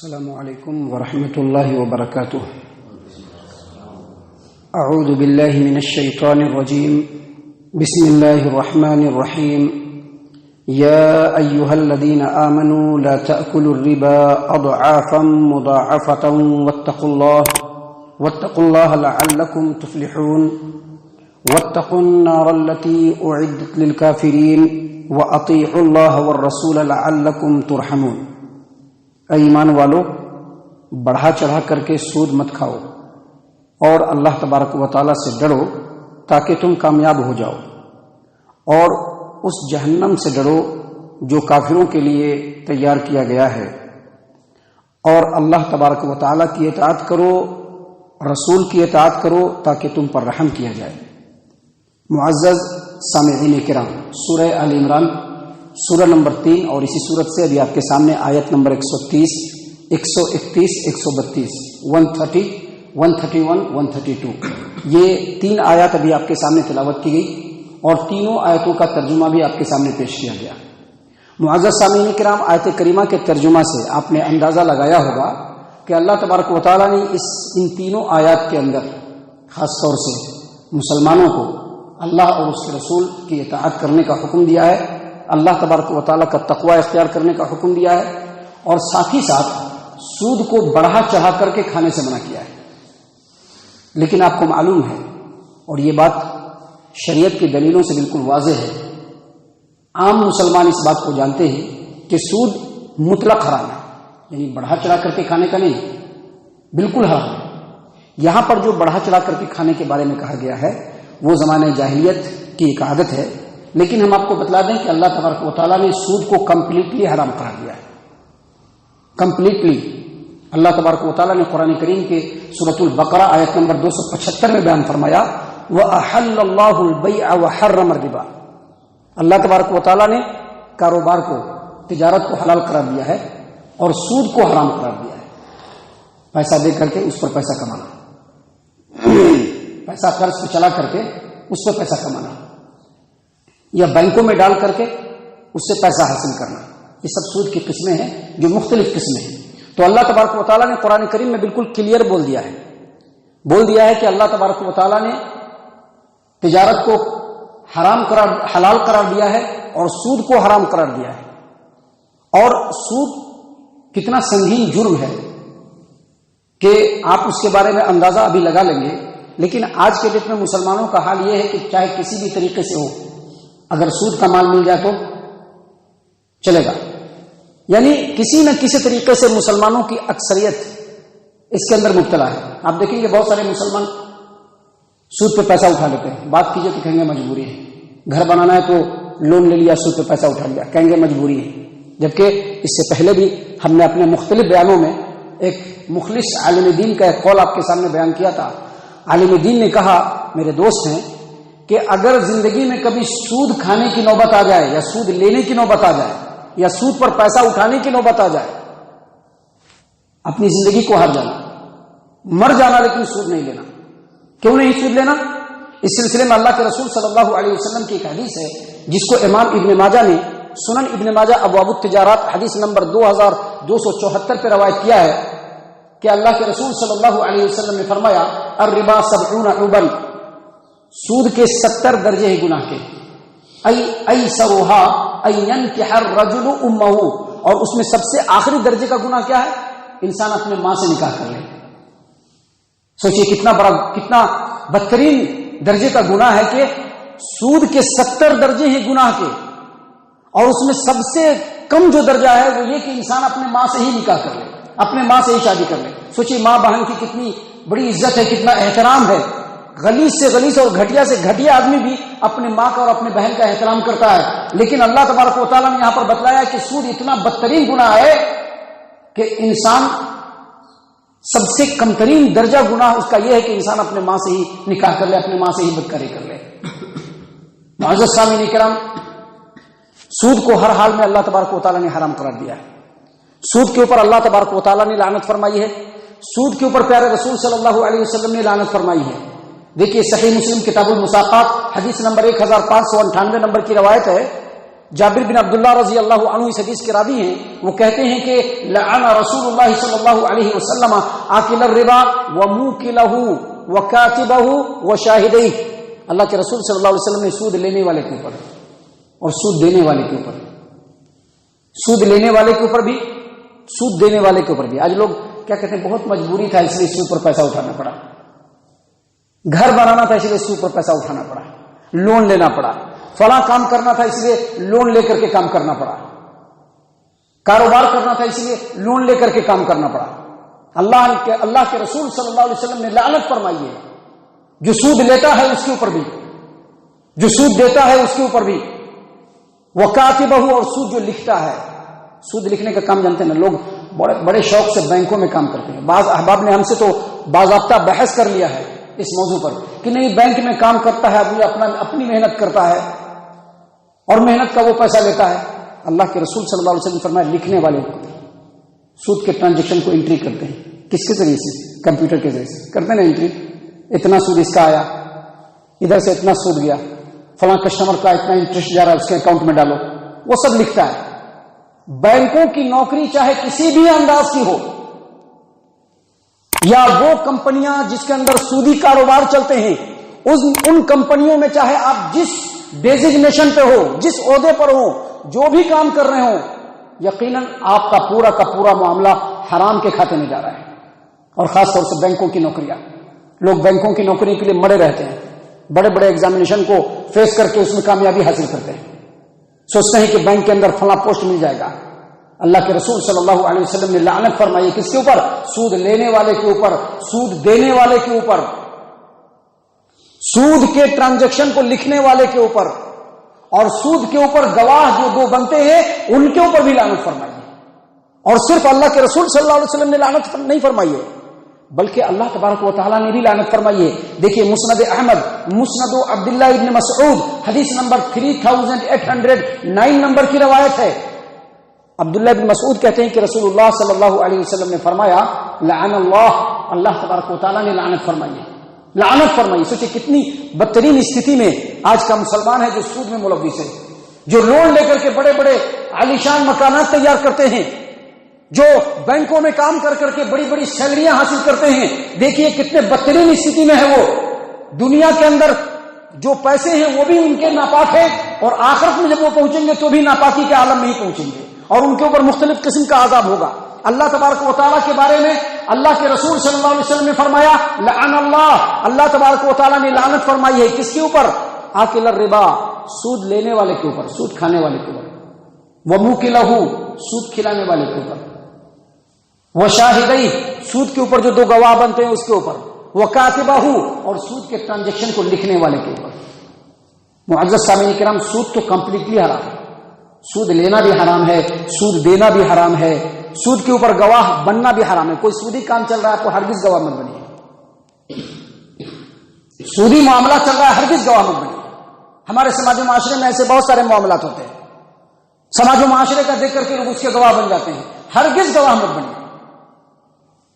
السلام علیکم ورحمۃ اللہ وبرکاتہ. اعوذ باللہ من الشیطان الرجیم. بسم اللہ الرحمن الرحیم. یا ایہا الذین آمنوا لا تأکلوا الربا اضعافا مضاعفة واتقوا اللہ لعلکم تفلحون. واتقوا النار التي اعدت للكافرین واطیعوا اللہ والرسول لعلکم ترحمون. اے ایمان والو، بڑھا چڑھا کر کے سود مت کھاؤ اور اللہ تبارک و تعالیٰ سے ڈرو تاکہ تم کامیاب ہو جاؤ، اور اس جہنم سے ڈرو جو کافروں کے لیے تیار کیا گیا ہے، اور اللہ تبارک و تعالیٰ کی اطاعت کرو، رسول کی اطاعت کرو تاکہ تم پر رحم کیا جائے. معزز سامعین کرام، سورہ آل عمران سورہ نمبر 3 اور اسی صورت سے ابھی آپ کے سامنے آیت نمبر 130، 131، 132، 130، 131، 132، یہ 3 آیات ابھی آپ کے سامنے تلاوت کی گئی اور تینوں آیتوں کا ترجمہ بھی آپ کے سامنے پیش کیا گیا. معزز سامعین کرام، آیت کریمہ کے ترجمہ سے آپ نے اندازہ لگایا ہوگا کہ اللہ تبارک و تعالیٰ نے ان تینوں آیات کے اندر خاص طور سے مسلمانوں کو اللہ اور اس کے رسول کی اطاعت کرنے کا حکم دیا ہے، اللہ تبارک و تعالیٰ کا تقوی اختیار کرنے کا حکم دیا ہے، اور ساتھ ہی ساتھ سود کو بڑھا چڑھا کر کے کھانے سے منع کیا ہے. لیکن آپ کو معلوم ہے، اور یہ بات شریعت کی دلیلوں سے بالکل واضح ہے، عام مسلمان اس بات کو جانتے ہیں کہ سود مطلق حرام ہے، یعنی بڑھا چڑھا کر کے کھانے کا نہیں، بالکل حرام ہے. یہاں پر جو بڑھا چڑھا کر کے کھانے کے بارے میں کہا گیا ہے وہ زمانہ جاہلیت کی ایک عادت ہے، لیکن ہم آپ کو بتلا دیں کہ اللہ تبارک و تعالیٰ نے سود کو کمپلیٹلی حرام قرار دیا ہے. کمپلیٹلی اللہ تبارک و تعالیٰ نے قرآن کریم کے سورۃ البقرہ آیت نمبر 275 میں بیان فرمایا وَأَحَلَّ اللَّهُ الْبَيْعَ وَحَرَّمَ الرِّبَا. اللہ تبارک و تعالیٰ نے کاروبار کو، تجارت کو حلال قرار دیا ہے اور سود کو حرام قرار دیا ہے. پیسہ دے کر کے اس پر پیسہ کمانا، پیسہ قرض پہ چلا کر کے اس پر پیسہ کمانا، یا بینکوں میں ڈال کر کے اس سے پیسہ حاصل کرنا، یہ سب سود کی قسمیں ہیں جو مختلف قسمیں ہیں. تو اللہ تبارک و تعالیٰ نے قرآن کریم میں بالکل کلیئر بول دیا ہے کہ اللہ تبارک و تعالیٰ نے تجارت کو حلال قرار دیا ہے اور سود کو حرام قرار دیا ہے. اور سود کتنا سنگین جرم ہے کہ آپ اس کے بارے میں اندازہ ابھی لگا لیں گے. لیکن آج کے ڈیٹ میں مسلمانوں کا حال یہ ہے کہ چاہے کسی بھی طریقے سے ہو، اگر سود کا مال مل جائے تو چلے گا. یعنی کسی نہ کسی طریقے سے مسلمانوں کی اکثریت اس کے اندر مبتلا ہے. آپ دیکھیں گے بہت سارے مسلمان سود پہ پیسہ اٹھا لیتے ہیں. بات کیجئے تو کہیں گے مجبوری ہے. گھر بنانا ہے تو لون لے لیا، سود پہ پیسہ اٹھا لیا، کہیں گے مجبوری ہے. جبکہ اس سے پہلے بھی ہم نے اپنے مختلف بیانوں میں ایک مخلص عالم دین کا ایک قول آپ کے سامنے بیان کیا تھا. عالم دین نے کہا، میرے دوست ہیں، کہ اگر زندگی میں کبھی سود کھانے کی نوبت آ جائے یا سود لینے کی نوبت آ جائے یا سود پر پیسہ اٹھانے کی نوبت آ جائے، اپنی زندگی کو ہار جانا، مر جانا، لیکن سود نہیں لینا. کیوں نہیں سود لینا؟ اس سلسلے میں اللہ کے رسول صلی اللہ علیہ وسلم کی ایک حدیث ہے جس کو امام ابن ماجہ نے سنن ابن ماجہ ابواب التجارات حدیث نمبر 2274 پہ روایت کیا ہے کہ اللہ کے رسول صلی اللہ علیہ وسلم نے فرمایا الربا 70 عوبا، سود کے 70 درجے ہیں گناہ کے. ایسرھا ان ينكح الرجل امه، اور اس میں سب سے آخری درجے کا گناہ کیا ہے؟ انسان اپنے ماں سے نکاح کر لے. سوچئے کتنا بدترین درجے کا گناہ ہے کہ سود کے 70 درجے ہیں گناہ کے، اور اس میں سب سے کم جو درجہ ہے وہ یہ کہ انسان اپنے ماں سے ہی نکاح کر لے، اپنے ماں سے ہی شادی کر لے. سوچئے ماں بہن کی کتنی بڑی عزت ہے، کتنا احترام ہے. غلیظ سے غلیظ اور گھٹیا سے گھٹیا آدمی بھی اپنے ماں کا اور اپنے بہن کا احترام کرتا ہے. لیکن اللہ تبارک و تعالیٰ نے یہاں پر بتلایا کہ سود اتنا بدترین گناہ ہے کہ انسان سب سے کم ترین درجہ گناہ اس کا یہ ہے کہ انسان اپنے ماں سے ہی نکاح کر لے، اپنے ماں سے ہی بدکاری کر لے. معزز سامعین کرام، سود کو ہر حال میں اللہ تبارک و تعالیٰ نے حرام قرار دیا ہے. سود کے اوپر اللہ تبارک و تعالیٰ نے لعنت فرمائی ہے. سود کے اوپر پیارے رسول صلی اللہ علیہ وسلم نے لعنت فرمائی ہے. دیکھیے صحیح مسلم کتاب المساقات حدیث نمبر 1598 نمبر کی روایت ہے جابر بن عبداللہ رضی اللہ عنہ اس حدیث کے راوی ہیں، وہ کہتے ہیں کہ لعن رسول اللہ صلی اللہ علیہ وسلم آکل الربا وموکلہ وکاتبہ وشاہدیہ، اللہ کے رسول صلی اللہ علیہ وسلم نے سود لینے والے کے اوپر اور سود دینے والے کے اوپر، سود لینے والے کے اوپر بھی، سود دینے والے کے اوپر بھی. آج لوگ کیا کہتے ہیں، بہت مجبوری تھا اس لیے سود پر پیسہ اٹھانا پڑا، گھر بنانا تھا اس لیے سود پر پیسہ اٹھانا پڑا، لون لینا پڑا، فلاں کام کرنا تھا اس لیے لون لے کر کے کام کرنا پڑا، کاروبار کرنا تھا اس لیے لون لے کر کے کام کرنا پڑا. اللہ کے رسول صلی اللہ علیہ وسلم نے لعنت فرمائی ہے جو سود لیتا ہے اس کے اوپر بھی، جو سود دیتا ہے اس کے اوپر بھی، وکاتبہ، اور سود جو لکھتا ہے. سود لکھنے کا کام جانتے ہیں نا لوگ، بڑے شوق سے بینکوں میں کام کرتے ہیں. بعض احباب نے ہم سے تو باضابطہ بحث کر لیا ہے اس موضوع پر کہ نہیں، بینک میں کام کرتا ہے آدمی، اپنی محنت کرتا ہے اور محنت کا وہ پیسہ لیتا ہے. اللہ کے رسول صلی اللہ علیہ وسلم فرمایا لکھنے والے سود کے ٹرانزیکشن کو انٹری کرتے ہیں. کس کے ذریعے سے؟ کمپیوٹر کے ذریعے سے کرتے ہیں نا انٹری. اتنا سود اس کا آیا، ادھر سے اتنا سود گیا، فلاں کسٹمر کا اتنا انٹرسٹ جا رہا ہے اس کے اکاؤنٹ میں ڈالو، وہ سب لکھتا ہے. بینکوں کی نوکری چاہے کسی بھی انداز کی ہو، یا وہ کمپنیاں جس کے اندر سودی کاروبار چلتے ہیں، ان کمپنیوں میں چاہے آپ جس ڈیزگنیشن پہ ہو، جس عہدے پر ہو، جو بھی کام کر رہے ہوں، یقیناً آپ کا پورا معاملہ حرام کے کھاتے میں جا رہا ہے. اور خاص طور سے بینکوں کی نوکریاں، لوگ بینکوں کی نوکری کے لیے مڑے رہتے ہیں، بڑے بڑے ایگزامینیشن کو فیس کر کے اس میں کامیابی حاصل کرتے ہیں، سوچتے ہیں کہ بینک کے اندر فلاں پوسٹ مل جائے گا. اللہ کے رسول صلی اللہ علیہ وسلم نے لعنت فرمائی کس کے اوپر؟ سود لینے والے کے اوپر، سود دینے والے کے اوپر، سود کے ٹرانزیکشن کو لکھنے والے کے اوپر، اور سود کے اوپر گواہ جو دو بنتے ہیں ان کے اوپر بھی لعنت فرمائی ہے. اور صرف اللہ کے رسول صلی اللہ علیہ وسلم نے لعنت نہیں فرمائی ہے، بلکہ اللہ تبارک و تعالیٰ نے بھی لعنت فرمائی ہے. دیکھیے مسند احمد، مسند عبداللہ ابن مسعود، حدیث نمبر 3809 نمبر کی روایت ہے. عبداللہ ابن مسعود کہتے ہیں کہ رسول اللہ صلی اللہ علیہ وسلم نے فرمایا لعن اللہ تبارک و تعالیٰ نے لعنت فرمائی ہے، لعنت فرمائی. سوچے کتنی بدترین استھتی میں آج کا مسلمان ہے جو سود میں ملوث ہے، جو لون لے کر کے بڑے بڑے عالیشان مکانات تیار کرتے ہیں، جو بینکوں میں کام کر کر کے بڑی بڑی سیلریاں حاصل کرتے ہیں. دیکھیے کتنے بدترین استھتی میں ہے وہ. دنیا کے اندر جو پیسے ہیں وہ بھی ان کے ناپاک ہیں، اور آخرت میں جب وہ پہنچیں گے تو بھی ناپاکی کے عالم میں ہی پہنچیں گے، اور ان کے اوپر مختلف قسم کا عذاب ہوگا. اللہ تبارک و تعالیٰ کے بارے میں اللہ کے رسول صلی اللہ علیہ وسلم نے فرمایا لعن اللہ تبارک و تعالیٰ نے لعنت فرمائی ہے کس کے اوپر؟ آکل الربا، سود لینے والے کے اوپر، سود کھانے والے کے اوپر، وموکلہ، سود کھلانے والے کے اوپر، وشاہدیہ، سود کے اوپر جو دو گواہ بنتے ہیں اس کے اوپر، وکاتبہ، اور سود کے ٹرانزیکشن کو لکھنے والے کے اوپر. معزز سامعین کرام، سود تو کمپلیٹلی حرام ہے. سود لینا بھی حرام ہے، سود دینا بھی حرام ہے، سود کے اوپر گواہ بننا بھی حرام ہے. کوئی سودی کام چل رہا ہے تو ہرگز گواہ مت بنیے، سودی معاملہ چل رہا ہے ہرگز گواہ مت بنیے. ہمارے سماج و معاشرے میں ایسے بہت سارے معاملات ہوتے ہیں، سماج و معاشرے کا دیکھ کر کے لوگ اس کے گواہ بن جاتے ہیں. ہرگز گواہ مت بنیے،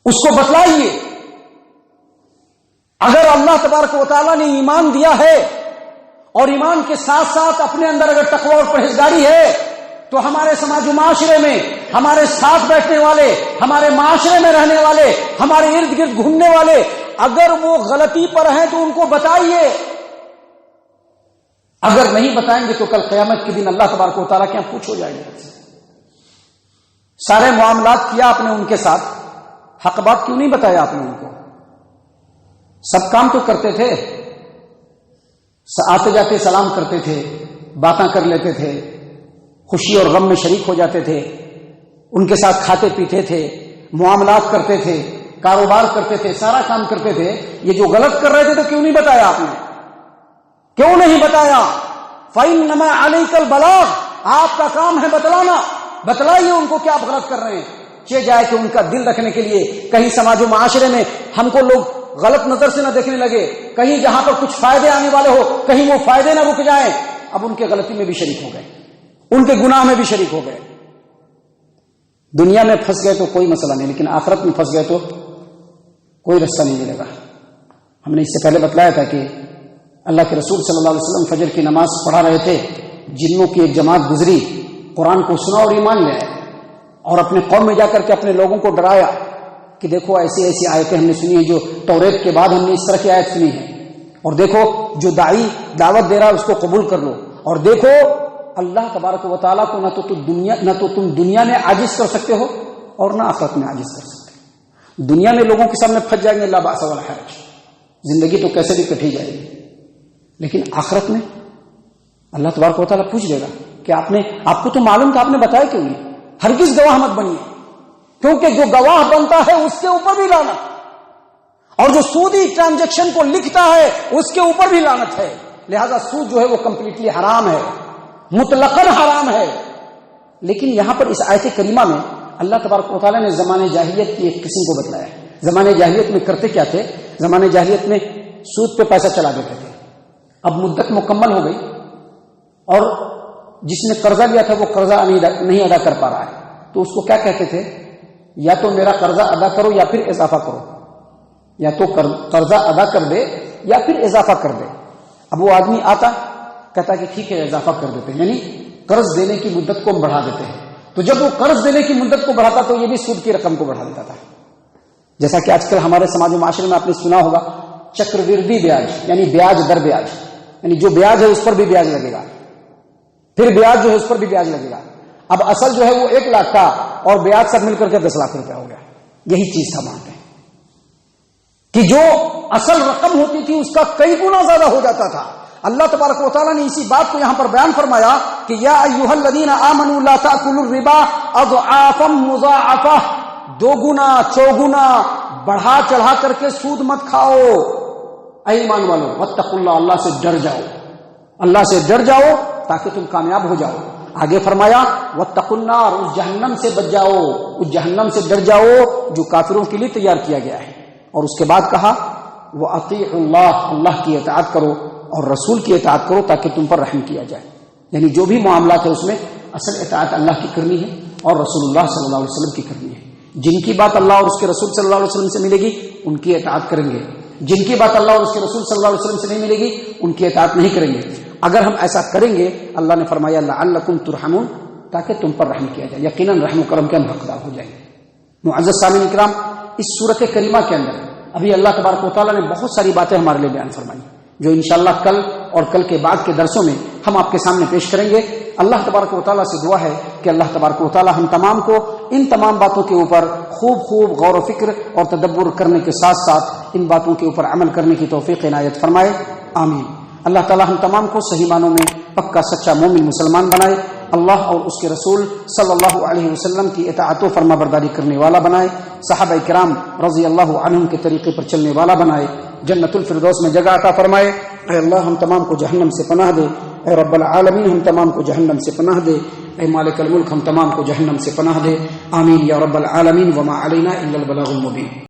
اس کو بتلائیے. اگر اللہ تبارک و تعالیٰ نے ایمان دیا ہے اور ایمان کے ساتھ ساتھ اپنے اندر اگر تقوی اور پرہیزگاری ہے تو ہمارے سماج و معاشرے میں ہمارے ساتھ بیٹھنے والے، ہمارے معاشرے میں رہنے والے، ہمارے ارد گرد گھومنے والے اگر وہ غلطی پر ہیں تو ان کو بتائیے. اگر نہیں بتائیں گے تو کل قیامت کے دن اللہ تبارک و تعالیٰ کے یہاں پوچھ ہو جائے گا. سارے معاملات کیا آپ نے ان کے ساتھ، حق بات کیوں نہیں بتایا آپ نے ان کو؟ سب کام تو کرتے تھے، آتے جاتے سلام کرتے تھے، باتیں کر لیتے تھے، خوشی اور غم میں شریک ہو جاتے تھے، ان کے ساتھ کھاتے پیتے تھے، معاملات کرتے تھے، کاروبار کرتے تھے، سارا کام کرتے تھے. یہ جو غلط کر رہے تھے تو کیوں نہیں بتایا آپ نے؟ کیوں نہیں بتایا؟ فَإِنَّمَا عَلَيْكَ الْبَلَاغُ، آپ کا کام ہے بتلانا. بتلائیے ان کو کیا آپ غلط کر رہے ہیں. چہ جائے کہ ان کا دل رکھنے کے لیے کہیں سماج و معاشرے میں ہم کو لوگ غلط نظر سے نہ دیکھنے لگے، کہیں جہاں پر کچھ فائدے آنے والے ہو کہیں وہ فائدے نہ رک جائیں. اب ان کے غلطی میں بھی شریک ہو گئے، ان کے گناہ میں بھی شریک ہو گئے. دنیا میں پھنس گئے تو کوئی مسئلہ نہیں، لیکن آخرت میں پھنس گئے تو کوئی رستہ نہیں ملے گا. ہم نے اس سے پہلے بتلایا تھا کہ اللہ کے رسول صلی اللہ علیہ وسلم فجر کی نماز پڑھا رہے تھے جنوں کی ایک جماعت گزری، قرآن کو سنا اور ایمان لے آئے، اور اپنے قوم میں جا کر کے اپنے لوگوں کو ڈرایا کہ دیکھو ایسی ایسی آیتیں ہم نے سنی ہیں، جو توریت کے بعد ہم نے اس طرح کی آیت سنی ہے، اور دیکھو جو داعی دعوت دے رہا ہے اس کو قبول کر لو، اور دیکھو اللہ تبارک و تعالیٰ کو نہ تو تم دنیا میں عاجز کر سکتے ہو اور نہ آخرت میں عاجز کر سکتے۔ دنیا میں لوگوں کے سامنے پھنس جائیں گے، لا باس ولا حرج، زندگی تو کیسے بھی کٹی جائے گی، لیکن آخرت میں اللہ تبارک و تعالیٰ پوچھ لے گا کہ آپ کو تو معلوم تھا، آپ نے بتایا کیوں نہیں؟ ہرگز گواہ مت بنیے، کیونکہ جو گواہ بنتا ہے اس کے اوپر بھی لعنت، اور جو سودی ٹرانزیکشن کو لکھتا ہے اس کے اوپر بھی لعنت ہے۔ لہذا سود جو ہے وہ کمپلیٹلی حرام ہے، مطلقاً حرام ہے۔ لیکن یہاں پر اس آیت کریمہ میں اللہ تبارک و تعالیٰ نے زمانے جاہلیت کی ایک قسم کو بتلایا ہے۔ زمانے جاہلیت میں کرتے کیا تھے؟ زمانے جاہلیت میں سود پہ پیسہ چلا دیتے تھے۔ اب مدت مکمل ہو گئی اور جس نے قرضہ لیا تھا وہ قرضہ نہیں ادا کر پا رہا ہے، تو اس کو کیا کہتے تھے؟ یا تو میرا قرضہ ادا کرو یا پھر اضافہ کرو، یا تو قرضہ ادا کر دے یا پھر اضافہ کر دے۔ اب وہ آدمی آتا کہتا کہ ٹھیک ہے اضافہ کر دیتے ہیں، یعنی قرض دینے کی مدت کو بڑھا دیتے ہیں۔ تو جب وہ قرض دینے کی مدت کو بڑھاتا تو یہ بھی سود کی رقم کو بڑھا دیتا تھا، جیسا کہ آج کل ہمارے سماج و معاشرے میں آپ نے سنا ہوگا چکروردی بیاج، یعنی بیاج در بیاج، یعنی جو بیاج ہے اس پر بھی بیاج لگے گا، پھر بیاج جو ہے اس پر بھی بیاج لگے گا۔ اب اصل جو ہے وہ 1 لاکھ کا اور بیاج سب مل کر کے 10 لاکھ روپیہ ہو گیا۔ یہی چیز تھا مانتے ہیں کہ جو اصل رقم ہوتی تھی اس کا کئی گنا زیادہ ہو جاتا تھا۔ اللہ تبارک و تعالیٰ نے اسی بات کو یہاں پر بیان فرمایا کہ یا ایھا الذین آمنوا لا تأکلوا الربا اضعافا مضاعفہ، 2 گنا 4 گنا بڑھا چڑھا کر کے سود مت کھاؤ۔ اے ایمان والو واتقوا اللہ، اللہ سے ڈر جاؤ، اللہ سے ڈر جاؤ تاکہ تم کامیاب ہو جاؤ۔ آگے فرمایا واتقوا النار، اس جہنم سے بچ جاؤ، اس جہنم سے ڈر جاؤ جو کافروں کے لیے تیار کیا گیا ہے۔ اور اس کے بعد کہا وَأَطِيعُوا اللَّهَ، اللہ کی اطاعت کرو اور رسول کی اطاعت کرو تاکہ تم پر رحم کیا جائے۔ یعنی جو بھی معاملات ہے اس میں اصل اطاعت اللہ کی کرنی ہے اور رسول اللہ صلی اللہ علیہ وسلم کی کرنی ہے۔ جن کی بات اللہ اور اس کے رسول صلی اللہ علیہ وسلم سے ملے گی ان کی اطاعت کریں گے، جن کی بات اللہ اور اس کے رسول صلی اللہ علیہ وسلم سے نہیں ملے گی ان کی اطاعت نہیں کریں گے۔ اگر ہم ایسا کریں گے اللہ نے فرمایا لعلکم ترحمون، تاکہ تم پر رحم کیا جائے، یقیناً رحم و کرم کے ہم حقدار ہو جائیں گے۔ معزز سامعین کرام، اس سورت کریمہ کے اندر ابھی اللہ تبارک و تعالیٰ نے بہت ساری باتیں ہمارے لیے بیان فرمائی جو انشاءاللہ کل اور کل کے بعد کے درسوں میں ہم آپ کے سامنے پیش کریں گے۔ اللہ تبارک و تعالیٰ سے دعا ہے کہ اللہ تبارک و تعالیٰ ہم تمام کو ان تمام باتوں کے اوپر خوب غور و فکر اور تدبر کرنے کے ساتھ ساتھ ان باتوں کے اوپر عمل کرنے کی توفیق عنایت فرمائے، آمین۔ اللہ تعالیٰ ہم تمام کو صحیح معنوں میں پکا سچا مومن مسلمان بنائے، اللہ اور اس کے رسول صلی اللہ علیہ وسلم کی اطاعت و فرما برداری کرنے والا بنائے، صحابہ کرام رضی اللہ عنہم کے طریقے پر چلنے والا بنائے، جنت الفردوس میں جگہ عطا فرمائے۔ اے اللہ ہم تمام کو جہنم سے پناہ دے، اے رب العالمین ہم تمام کو جہنم سے پناہ دے، اے مالک الملک ہم تمام کو جہنم سے پناہ دے، آمین یا رب العالمین۔ وما علینا الا البلاغ المبین۔